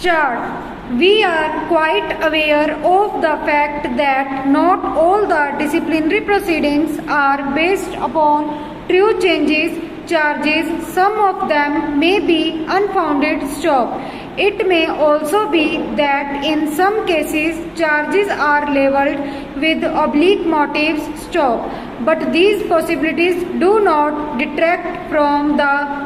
Start. We are quite aware of the fact that not all the disciplinary proceedings are based upon true charges. Some of them may be unfounded. Stop. It may also be that in some cases charges are leveled with oblique motives. Stop. But these possibilities do not detract from the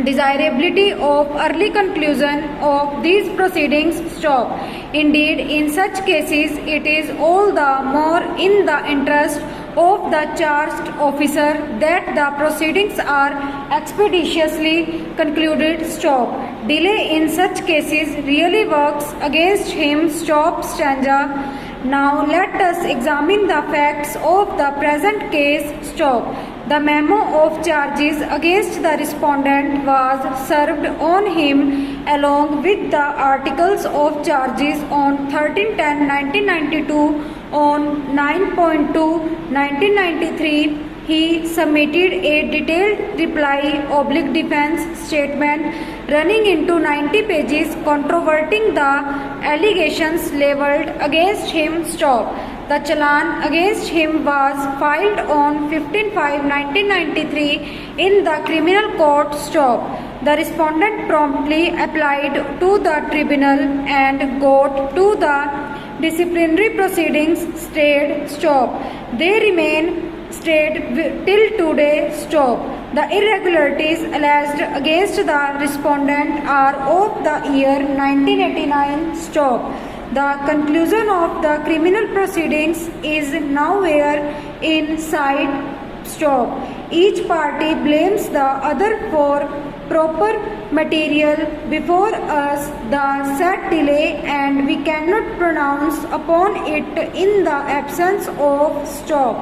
desirability of early conclusion of these proceedings. Stop. Indeed, in such cases, it is all the more in the interest of the charged officer that the proceedings are expeditiously concluded. Stop. Delay in such cases really works against him. Stop. Stanza. Now let us examine the facts of the present case. Stop. The memo of charges against the respondent was served on him along with the articles of charges on 13/10/1992. On 9/2/1993, he submitted a detailed reply/defense statement running into 90 pages controverting the allegations leveled against him. Stop. The challan against him was filed on 15/5/1993 in the criminal court. Stop. The respondent promptly applied to the tribunal and got to the disciplinary proceedings stayed. Stop. They remain stayed till today. Stop. The irregularities alleged against the respondent are of the year 1989. Stop. The conclusion of the criminal proceedings is nowhere in sight. Stop. Each party blames the other for proper material before us the said delay, and we cannot pronounce upon it in the absence of. Stop.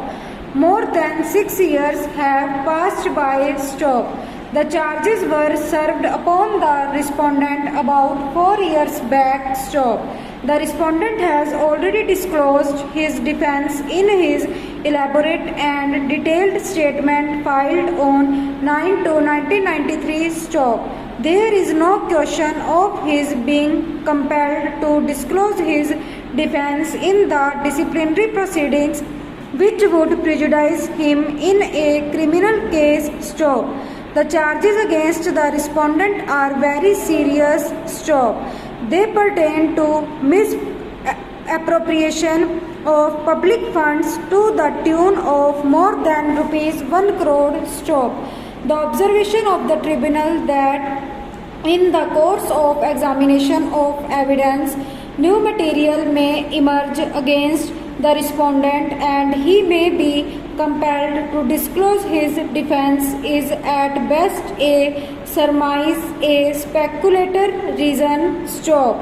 More than 6 years have passed by. Stop. The charges were served upon the respondent about 4 years back. Stop. The respondent has already disclosed his defense in his elaborate and detailed statement filed on 9/2/1993. Stop. There is no question of his being compelled to disclose his defense in the disciplinary proceedings, which would prejudice him in a criminal case. Stop. The charges against the respondent are very serious. Stop. They pertain to misappropriation of public funds to the tune of more than rupees 1 crore. Stop. The observation of the tribunal that in the course of examination of evidence, new material may emerge against the respondent and he may be compelled to disclose his defense is at best a surmise, a speculator reason. Stop.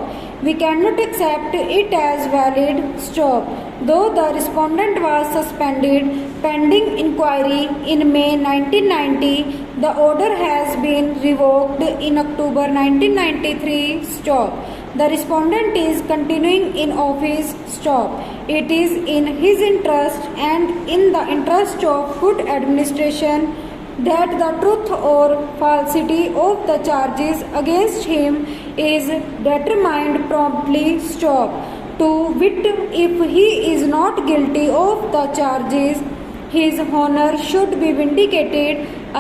We cannot accept it as valid. Stop. Though the respondent was suspended pending inquiry in May 1990, the order has been revoked in October 1993. Stop. The respondent is continuing in office. Stop. It is in his interest and in the interest of good administration that the truth or falsity of the charges against him is determined promptly. Stop. To wit, if he is not guilty of the charges, his honor should be vindicated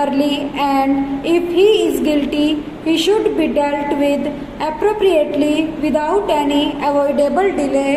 early, and if he is guilty, he should be dealt with appropriately without any avoidable delay.